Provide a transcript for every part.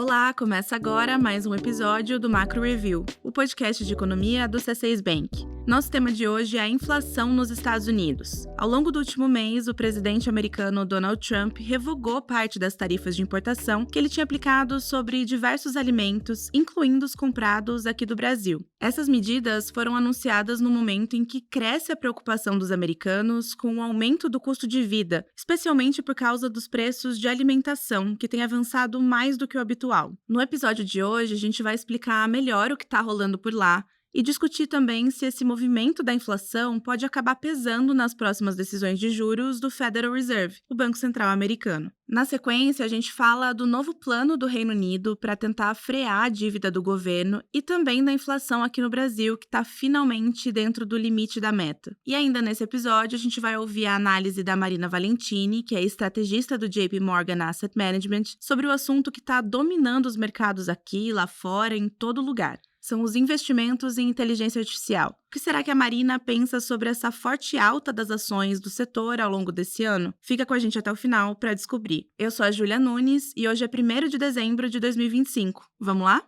Olá, começa agora mais um episódio do Macro Review, o podcast de economia do C6 Bank. Nosso tema de hoje é a inflação nos Estados Unidos. Ao longo do último mês, o presidente americano Donald Trump revogou parte das tarifas de importação que ele tinha aplicado sobre diversos alimentos, incluindo os comprados aqui do Brasil. Essas medidas foram anunciadas no momento em que cresce a preocupação dos americanos com o aumento do custo de vida, especialmente por causa dos preços de alimentação, que têm avançado mais do que o habitual. No episódio de hoje, a gente vai explicar melhor o que está rolando por lá e discutir também se esse movimento da inflação pode acabar pesando nas próximas decisões de juros do Federal Reserve, o Banco Central americano. Na sequência, a gente fala do novo plano do Reino Unido para tentar frear a dívida do governo e também da inflação aqui no Brasil, que está finalmente dentro do limite da meta. E ainda nesse episódio, a gente vai ouvir a análise da Marina Valentini, que é estrategista do JP Morgan Asset Management, sobre o assunto que está dominando os mercados aqui, lá fora, em todo lugar. São os investimentos em inteligência artificial. O que será que a Marina pensa sobre essa forte alta das ações do setor ao longo desse ano? Fica com a gente até o final para descobrir. Eu sou a Júlia Nunes e hoje é 1º de dezembro de 2025. Vamos lá?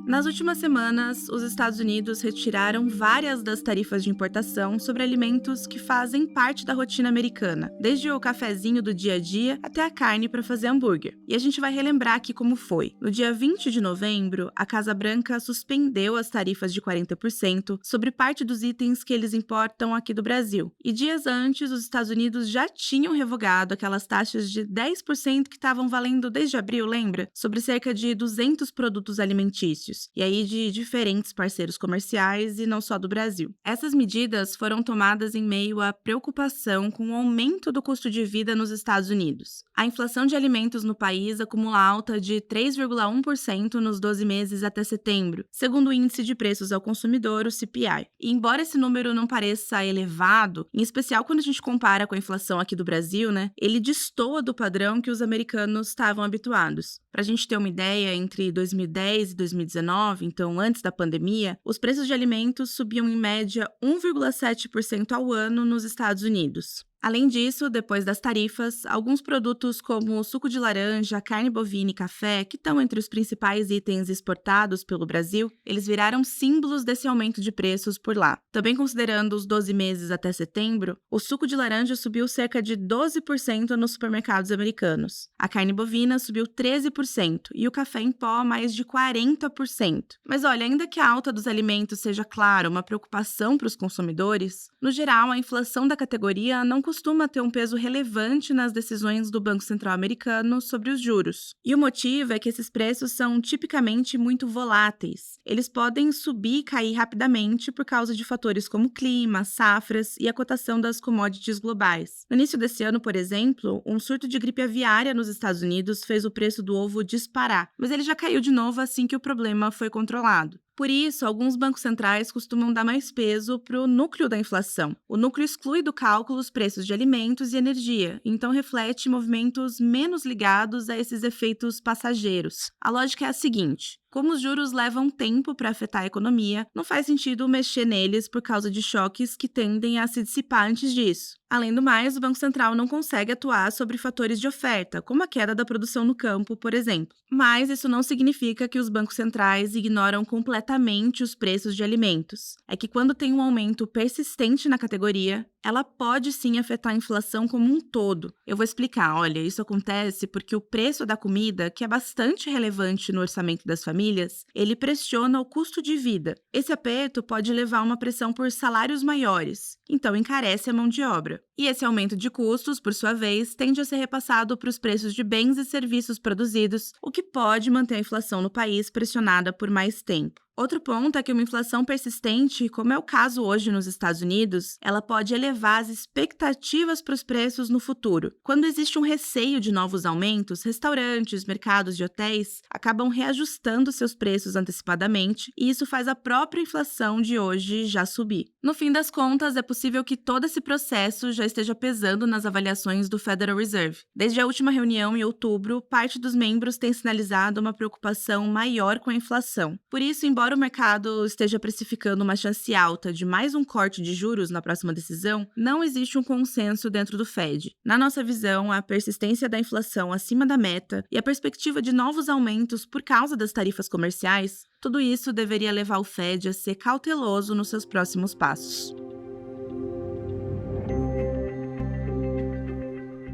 Nas últimas semanas, os Estados Unidos retiraram várias das tarifas de importação sobre alimentos que fazem parte da rotina americana, desde o cafezinho do dia a dia até a carne para fazer hambúrguer. E a gente vai relembrar aqui como foi. No dia 20 de novembro, a Casa Branca suspendeu as tarifas de 40% sobre parte dos itens que eles importam aqui do Brasil. E dias antes, os Estados Unidos já tinham revogado aquelas taxas de 10% que estavam valendo desde abril, lembra? Sobre cerca de 200 produtos alimentícios. E aí de diferentes parceiros comerciais e não só do Brasil. Essas medidas foram tomadas em meio à preocupação com o aumento do custo de vida nos Estados Unidos. A inflação de alimentos no país acumula alta de 3,1% nos 12 meses até setembro, segundo o Índice de Preços ao Consumidor, o CPI. E embora esse número não pareça elevado, em especial quando a gente compara com a inflação aqui do Brasil, ele destoa do padrão que os americanos estavam habituados. Para a gente ter uma ideia, entre 2010 e 2019, então antes da pandemia, os preços de alimentos subiam em média 1,7% ao ano nos Estados Unidos. Além disso, depois das tarifas, alguns produtos como suco de laranja, carne bovina e café, que estão entre os principais itens exportados pelo Brasil, eles viraram símbolos desse aumento de preços por lá. Também considerando os 12 meses até setembro, o suco de laranja subiu cerca de 12% nos supermercados americanos. A carne bovina subiu 13% e o café em pó mais de 40%. Mas olha, ainda que a alta dos alimentos seja, claro, uma preocupação para os consumidores, no geral, a inflação da categoria não costuma ter um peso relevante nas decisões do Banco Central americano sobre os juros. E o motivo é que esses preços são tipicamente muito voláteis. Eles podem subir e cair rapidamente por causa de fatores como clima, safras e a cotação das commodities globais. No início desse ano, por exemplo, um surto de gripe aviária nos Estados Unidos fez o preço do ovo disparar, mas ele já caiu de novo assim que o problema foi controlado. Por isso, alguns bancos centrais costumam dar mais peso para o núcleo da inflação. O núcleo exclui do cálculo os preços de alimentos e energia, então reflete movimentos menos ligados a esses efeitos passageiros. A lógica é a seguinte: como os juros levam tempo para afetar a economia, não faz sentido mexer neles por causa de choques que tendem a se dissipar antes disso. Além do mais, o Banco Central não consegue atuar sobre fatores de oferta, como a queda da produção no campo, por exemplo. Mas isso não significa que os bancos centrais ignoram completamente os preços de alimentos. É que quando tem um aumento persistente na categoria, ela pode sim afetar a inflação como um todo. Eu vou explicar. Olha, isso acontece porque o preço da comida, que é bastante relevante no orçamento das famílias, ele pressiona o custo de vida. Esse aperto pode levar a uma pressão por salários maiores, então encarece a mão de obra. E esse aumento de custos, por sua vez, tende a ser repassado para os preços de bens e serviços produzidos, o que pode manter a inflação no país pressionada por mais tempo. Outro ponto é que uma inflação persistente, como é o caso hoje nos Estados Unidos, ela pode elevar as expectativas para os preços no futuro. Quando existe um receio de novos aumentos, restaurantes, mercados de hotéis acabam reajustando seus preços antecipadamente e isso faz a própria inflação de hoje já subir. No fim das contas, é possível que todo esse processo já esteja pesando nas avaliações do Federal Reserve. Desde a última reunião em outubro, parte dos membros tem sinalizado uma preocupação maior com a inflação. Por isso, embora embora o mercado esteja precificando uma chance alta de mais um corte de juros na próxima decisão, não existe um consenso dentro do Fed. Na nossa visão, a persistência da inflação acima da meta e a perspectiva de novos aumentos por causa das tarifas comerciais, tudo isso deveria levar o Fed a ser cauteloso nos seus próximos passos.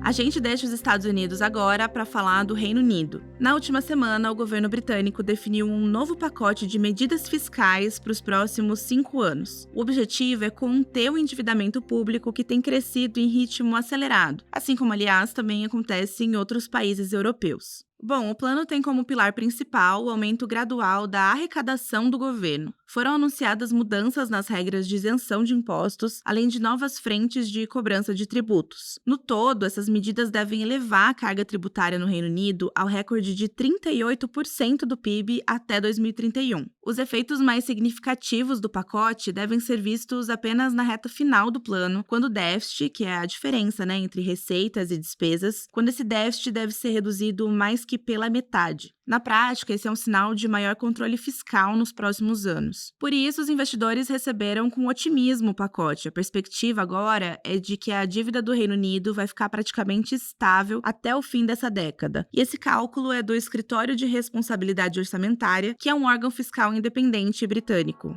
A gente deixa os Estados Unidos agora para falar do Reino Unido. Na última semana, o governo britânico definiu um novo pacote de medidas fiscais para os próximos 5 anos. O objetivo é conter o endividamento público que tem crescido em ritmo acelerado, assim como, aliás, também acontece em outros países europeus. Bom, o plano tem como pilar principal o aumento gradual da arrecadação do governo. Foram anunciadas mudanças nas regras de isenção de impostos, além de novas frentes de cobrança de tributos. No todo, essas medidas devem elevar a carga tributária no Reino Unido ao recorde de 38% do PIB até 2031. Os efeitos mais significativos do pacote devem ser vistos apenas na reta final do plano, quando o déficit, que é a diferença entre receitas e despesas, quando esse déficit deve ser reduzido mais que pela metade. Na prática, esse é um sinal de maior controle fiscal nos próximos anos. Por isso, os investidores receberam com otimismo o pacote. A perspectiva agora é de que a dívida do Reino Unido vai ficar praticamente estável até o fim dessa década. E esse cálculo é do Escritório de Responsabilidade Orçamentária, que é um órgão fiscal independente britânico.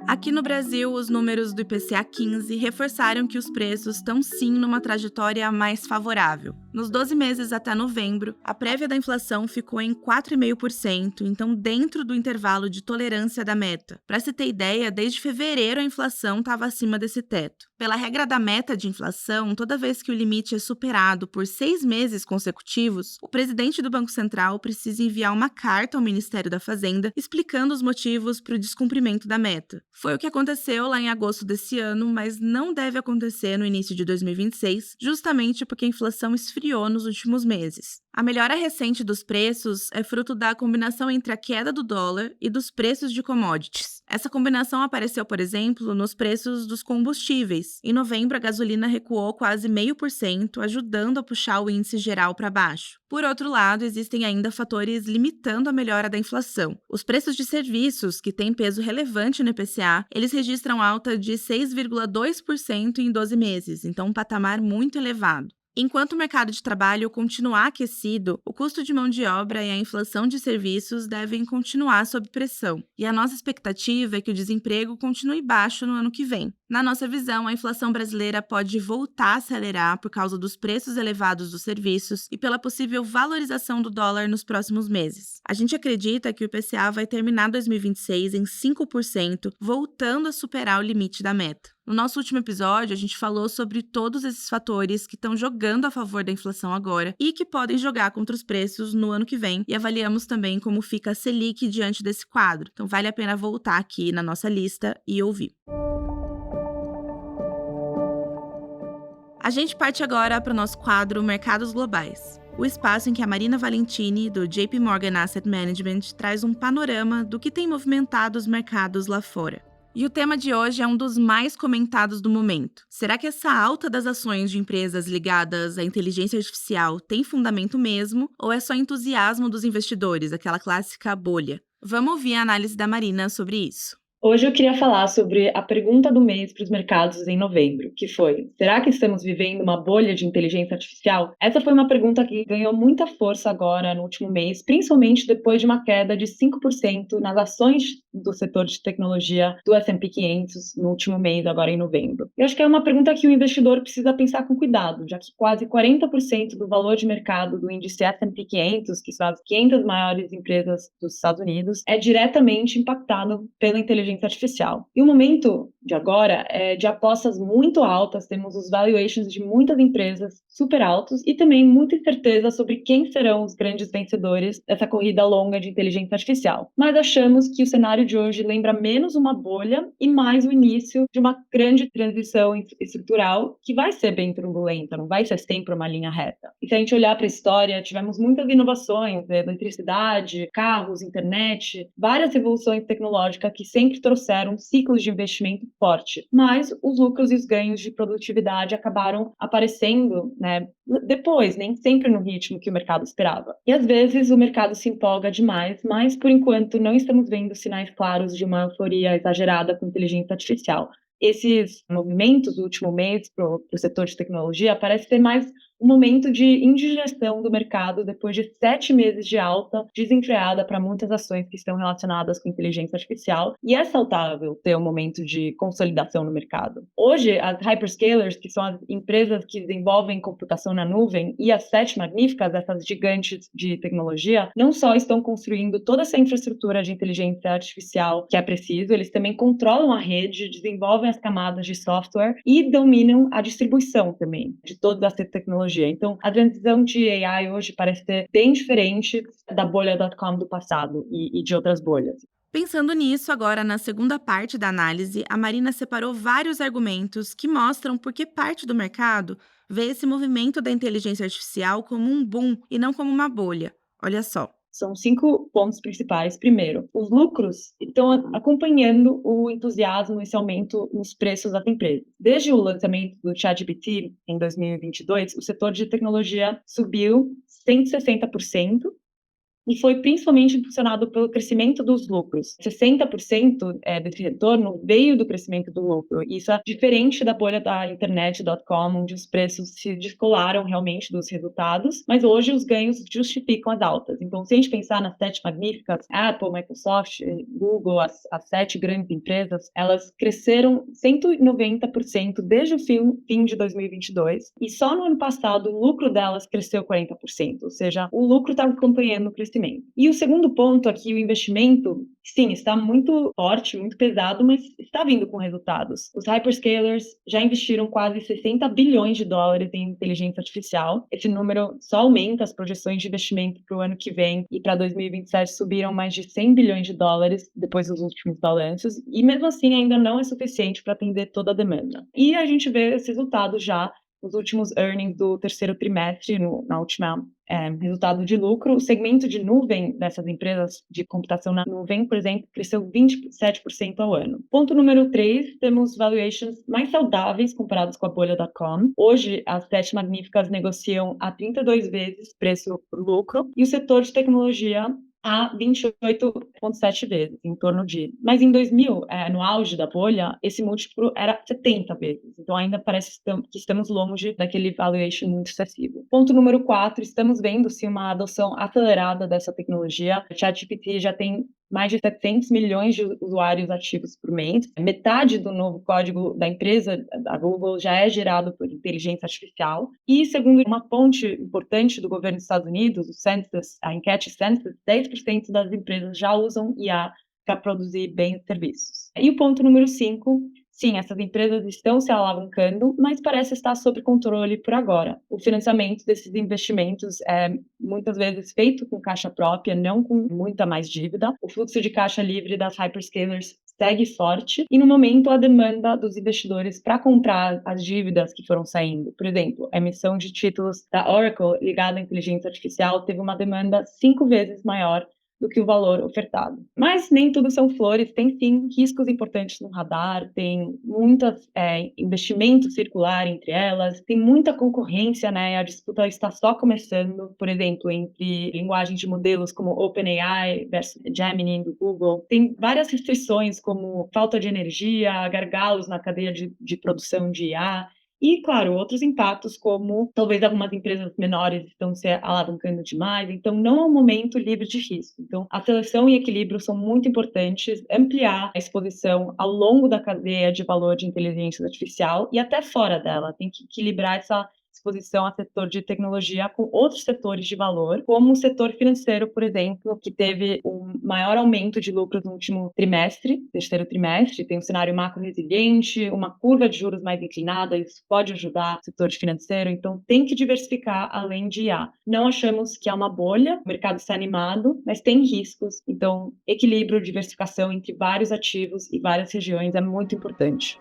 Aqui no Brasil, os números do IPCA 15 reforçaram que os preços estão sim numa trajetória mais favorável. Nos 12 meses até novembro, a prévia da inflação ficou em 4,5%, então dentro do intervalo de tolerância da meta. Para se ter ideia, desde fevereiro a inflação estava acima desse teto. Pela regra da meta de inflação, toda vez que o limite é superado por 6 meses consecutivos, o presidente do Banco Central precisa enviar uma carta ao Ministério da Fazenda explicando os motivos para o descumprimento da meta. Foi o que aconteceu lá em agosto desse ano, mas não deve acontecer no início de 2026, justamente porque a inflação esfriou nos últimos meses. A melhora recente dos preços é fruto da combinação entre a queda do dólar e dos preços de commodities. Essa combinação apareceu, por exemplo, nos preços dos combustíveis. Em novembro, a gasolina recuou quase 0,5%, ajudando a puxar o índice geral para baixo. Por outro lado, existem ainda fatores limitando a melhora da inflação. Os preços de serviços, que têm peso relevante no IPCA, eles registram alta de 6,2% em 12 meses, então um patamar muito elevado. Enquanto o mercado de trabalho continuar aquecido, o custo de mão de obra e a inflação de serviços devem continuar sob pressão. E a nossa expectativa é que o desemprego continue baixo no ano que vem. Na nossa visão, a inflação brasileira pode voltar a acelerar por causa dos preços elevados dos serviços e pela possível valorização do dólar nos próximos meses. A gente acredita que o IPCA vai terminar 2026 em 5%, voltando a superar o limite da meta. No nosso último episódio, a gente falou sobre todos esses fatores que estão jogando a favor da inflação agora e que podem jogar contra os preços no ano que vem, e avaliamos também como fica a Selic diante desse quadro. Então vale a pena voltar aqui na nossa lista e ouvir. A gente parte agora para o nosso quadro Mercados Globais, o espaço em que a Marina Valentini, do JP Morgan Asset Management, traz um panorama do que tem movimentado os mercados lá fora. E o tema de hoje é um dos mais comentados do momento. Será que essa alta das ações de empresas ligadas à inteligência artificial tem fundamento mesmo, ou é só entusiasmo dos investidores, aquela clássica bolha? Vamos ouvir a análise da Marina sobre isso. Hoje eu queria falar sobre a pergunta do mês para os mercados em novembro, que foi: será que estamos vivendo uma bolha de inteligência artificial? Essa foi uma pergunta que ganhou muita força agora no último mês, principalmente depois de uma queda de 5% nas ações do setor de tecnologia do S&P 500 no último mês, agora em novembro. Eu acho que é uma pergunta que o investidor precisa pensar com cuidado, já que quase 40% do valor de mercado do índice S&P 500, que são as 500 maiores empresas dos Estados Unidos, é diretamente impactado pela inteligência artificial. E o momento de agora é de apostas muito altas, temos os valuations de muitas empresas super altos e também muita incerteza sobre quem serão os grandes vencedores dessa corrida longa de inteligência artificial. Mas achamos que o cenário de hoje lembra menos uma bolha e mais o início de uma grande transição estrutural que vai ser bem turbulenta, não vai ser sempre uma linha reta. E se a gente olhar para a história, tivemos muitas inovações, eletricidade, carros, internet, várias revoluções tecnológicas que sempre trouxeram ciclos de investimento forte, mas os lucros e os ganhos de produtividade acabaram aparecendo, né, depois, nem sempre no ritmo que o mercado esperava. E às vezes o mercado se empolga demais, mas por enquanto não estamos vendo sinais claros de uma euforia exagerada com inteligência artificial. Esses movimentos do último mês para o setor de tecnologia parece ser mais um momento de indigestão do mercado depois de 7 meses de alta desenfreada para muitas ações que estão relacionadas com inteligência artificial, e é saudável ter um momento de consolidação no mercado. Hoje, as hyperscalers, que são as empresas que desenvolvem computação na nuvem, e as Sete Magníficas, essas gigantes de tecnologia, não só estão construindo toda essa infraestrutura de inteligência artificial que é preciso, eles também controlam a rede, desenvolvem as camadas de software e dominam a distribuição também de toda essa tecnologia. Então, a transição de AI hoje parece ser bem diferente da bolha.com do passado e de outras bolhas. Pensando nisso, agora na segunda parte da análise, a Marina separou vários argumentos que mostram por que parte do mercado vê esse movimento da inteligência artificial como um boom e não como uma bolha. Olha só. São 5 pontos principais. Primeiro, os lucros estão acompanhando o entusiasmo, esse aumento nos preços das empresas. Desde o lançamento do ChatGPT em 2022, o setor de tecnologia subiu 160%, e foi principalmente impulsionado pelo crescimento dos lucros. 60% desse retorno veio do crescimento do lucro. Isso é diferente da bolha da internet.com, onde os preços se descolaram realmente dos resultados, mas hoje os ganhos justificam as altas. Então, se a gente pensar nas 7 magníficas, Apple, Microsoft, Google, as 7 grandes empresas, elas cresceram 190% desde o fim de 2022, e só no ano passado o lucro delas cresceu 40%, ou seja, o lucro está acompanhando o crescimento. E o segundo ponto aqui, o investimento, sim, está muito forte, muito pesado, mas está vindo com resultados. Os hyperscalers já investiram quase 60 bilhões de dólares em inteligência artificial. Esse número só aumenta, as projeções de investimento para o ano que vem e para 2027 subiram mais de 100 bilhões de dólares depois dos últimos balanços, e mesmo assim ainda não é suficiente para atender toda a demanda. E a gente vê esse resultado já nos últimos earnings do terceiro trimestre, na última resultado de lucro. O segmento de nuvem dessas empresas de computação na nuvem, por exemplo, cresceu 27% ao ano. Ponto número 3, temos valuations mais saudáveis comparados com a bolha.com. Hoje, as 7 magníficas negociam a 32 vezes preço por lucro, e o setor de tecnologia a 28,7 vezes, em torno de. Mas em 2000, no auge da bolha, esse múltiplo era 70 vezes. Então ainda parece que estamos longe daquele valuation muito excessivo. Ponto número 4, estamos vendo sim uma adoção acelerada dessa tecnologia. O ChatGPT já tem mais de 700 milhões de usuários ativos por mês. Metade do novo código da empresa, da Google, já é gerado por inteligência artificial. E, segundo uma fonte importante do governo dos Estados Unidos, o Census, a enquete Census, 10% das empresas já usam IA para produzir bens e serviços. E o ponto número 5, sim, essas empresas estão se alavancando, mas parece estar sob controle por agora. O financiamento desses investimentos é muitas vezes feito com caixa própria, não com muita mais dívida. O fluxo de caixa livre das hyperscalers segue forte, e no momento a demanda dos investidores para comprar as dívidas que foram saindo. Por exemplo, a emissão de títulos da Oracle ligada à inteligência artificial teve uma demanda 5 vezes maior do que o valor ofertado. Mas nem tudo são flores, tem sim riscos importantes no radar, tem muitos investimentos circular entre elas, tem muita concorrência, né? A disputa está só começando, por exemplo, entre linguagens de modelos como OpenAI versus Gemini do Google. Tem várias restrições, como falta de energia, gargalos na cadeia de produção de IA. E, claro, outros impactos, como talvez algumas empresas menores estão se alavancando demais, então não é um momento livre de risco. Então, a seleção e equilíbrio são muito importantes, ampliar a exposição ao longo da cadeia de valor de inteligência artificial e até fora dela. Tem que equilibrar essa exposição a setor de tecnologia com outros setores de valor, como o setor financeiro, por exemplo, que teve um maior aumento de lucros no último trimestre, terceiro trimestre, tem um cenário macro resiliente, uma curva de juros mais inclinada, isso pode ajudar o setor financeiro, então tem que diversificar além de IA. Não achamos que é uma bolha, o mercado está animado, mas tem riscos, então equilíbrio, diversificação entre vários ativos e várias regiões é muito importante.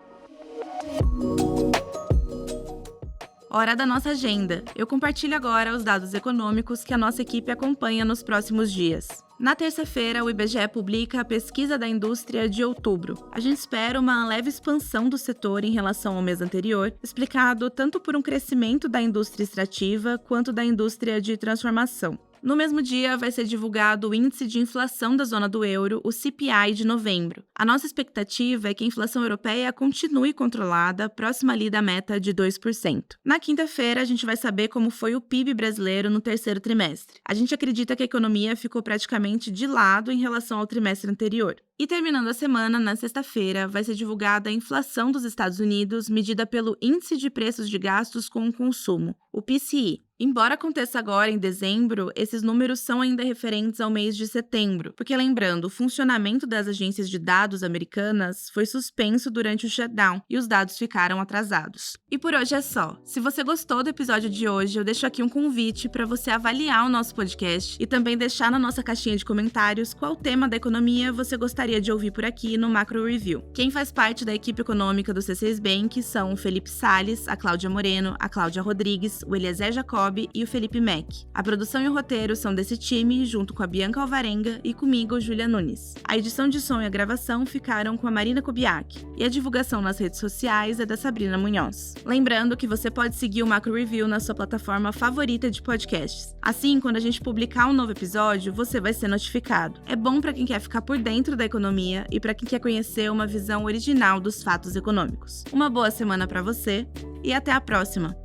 Hora da nossa agenda. Eu compartilho agora os dados econômicos que a nossa equipe acompanha nos próximos dias. Na terça-feira, o IBGE publica a pesquisa da indústria de outubro. A gente espera uma leve expansão do setor em relação ao mês anterior, explicado tanto por um crescimento da indústria extrativa quanto da indústria de transformação. No mesmo dia, vai ser divulgado o Índice de Inflação da Zona do Euro, o CPI de novembro. A nossa expectativa é que a inflação europeia continue controlada, próxima ali da meta de 2%. Na quinta-feira, a gente vai saber como foi o PIB brasileiro no terceiro trimestre. A gente acredita que a economia ficou praticamente de lado em relação ao trimestre anterior. E terminando a semana, na sexta-feira, vai ser divulgada a inflação dos Estados Unidos, medida pelo Índice de Preços de Gastos com o Consumo, o PCE. Embora aconteça agora em dezembro, esses números são ainda referentes ao mês de setembro, porque lembrando, o funcionamento das agências de dados americanas foi suspenso durante o shutdown e os dados ficaram atrasados. E por hoje é só. Se você gostou do episódio de hoje, eu deixo aqui um convite para você avaliar o nosso podcast e também deixar na nossa caixinha de comentários qual tema da economia você gostaria de ouvir por aqui no Macro Review. Quem faz parte da equipe econômica do C6 Bank são o Felipe Salles, a Cláudia Moreno, a Cláudia Rodrigues, o Eliezer Jacob e o Felipe Mack. A produção e o roteiro são desse time, junto com a Bianca Alvarenga e comigo, Júlia Nunes. A edição de som e a gravação ficaram com a Marina Kubiak, e a divulgação nas redes sociais é da Sabrina Munhoz. Lembrando que você pode seguir o Macro Review na sua plataforma favorita de podcasts. Assim, quando a gente publicar um novo episódio, você vai ser notificado. É bom para quem quer ficar por dentro da economia e para quem quer conhecer uma visão original dos fatos econômicos. Uma boa semana para você e até a próxima!